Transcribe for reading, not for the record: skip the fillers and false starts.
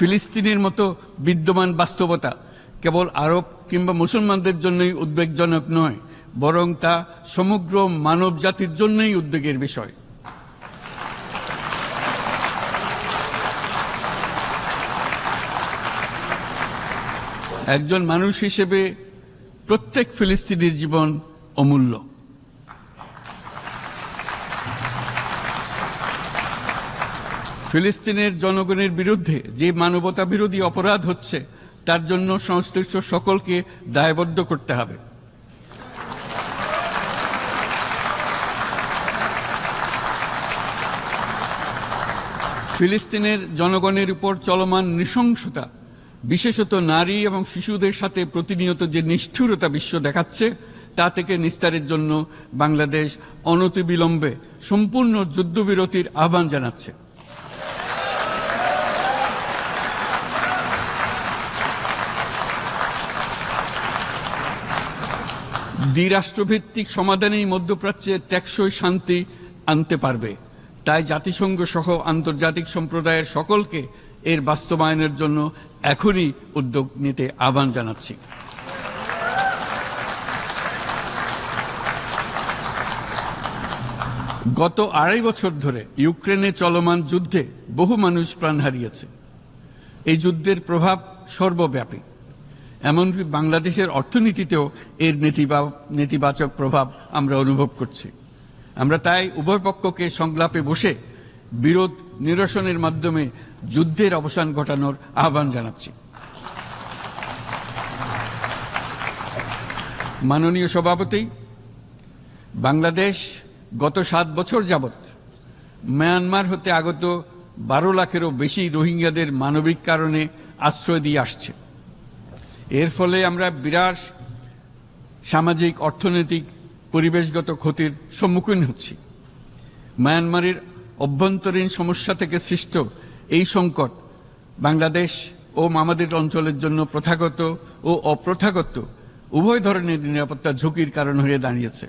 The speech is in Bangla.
ফিলিস্তিনের মতো বিদ্যমান বাস্তবতা কেবল আরব কিংবা মুসলমানদের জন্যই উদ্বেগজনক নয়, বরং তা সমগ্র মানব জাতির জন্যই উদ্বেগের বিষয়। একজন মানুষ হিসেবে প্রত্যেক ফিলিস্তিনির জীবন অমূল্য। ফিলিস্তিনের জনগণের বিরুদ্ধে যে মানবতা বিরোধী অপরাধ হচ্ছে তার জন্য সংশ্লিষ্ট সকলকে দায়বদ্ধ করতে হবে। ফিলিস্তিনের জনগণের উপর চলমান নৃশংসতা, বিশেষত নারী এবং শিশুদের সাথে প্রতিনিয়ত যে নিষ্ঠুরতা বিশ্ব দেখাচ্ছে, তা থেকে নিস্তারের জন্য বাংলাদেশ অনতিবিলম্বে সম্পূর্ণ যুদ্ধবিরতির আহ্বান জানাচ্ছে। দ্বিরাষ্ট্রভিত্তিক সমাধানেই মধ্যপ্রাচ্যে টেকসই শান্তি আনতে পারবে। তাই জাতিসংঘ সহ আন্তর্জাতিক সম্প্রদায়ের সকলকে এর বাস্তবায়নের জন্য এখনই উদ্যোগ নিতে আহ্বান জানাচ্ছি। গত 2.5 বছর ধরে ইউক্রেনে চলমান যুদ্ধে বহু মানুষ প্রাণ হারিয়েছে। এই যুদ্ধের প্রভাব সর্বব্যাপী, এমনকি বাংলাদেশের অর্থনীতিতেও এর নেতিবাচক প্রভাব আমরা অনুভব করছি। আমরা তাই উভয় পক্ষকে সংলাপে বসে বিরোধ নিরসনের মাধ্যমে যুদ্ধের অবসান ঘটানোর আহ্বান জানাচ্ছি। মাননীয় সভাপতি, বাংলাদেশ গত 7 বছর যাবৎ মায়ানমার হতে আগত 12 লাখেরও বেশি রোহিঙ্গাদের মানবিক কারণে আশ্রয় দিয়ে আসছে। এর ফলে আমরা বিরাট সামাজিক, অর্থনৈতিক, পরিবেশগত ক্ষতির সম্মুখীন হচ্ছি। মায়ানমারের অভ্যন্তরীণ সমস্যা থেকে সৃষ্ট এই সংকট বাংলাদেশ ও আমাদের অঞ্চলের জন্য প্রথাগত ও অপ্রথাগত উভয় ধরনের নিরাপত্তা ঝুঁকির কারণ হয়ে দাঁড়িয়েছে।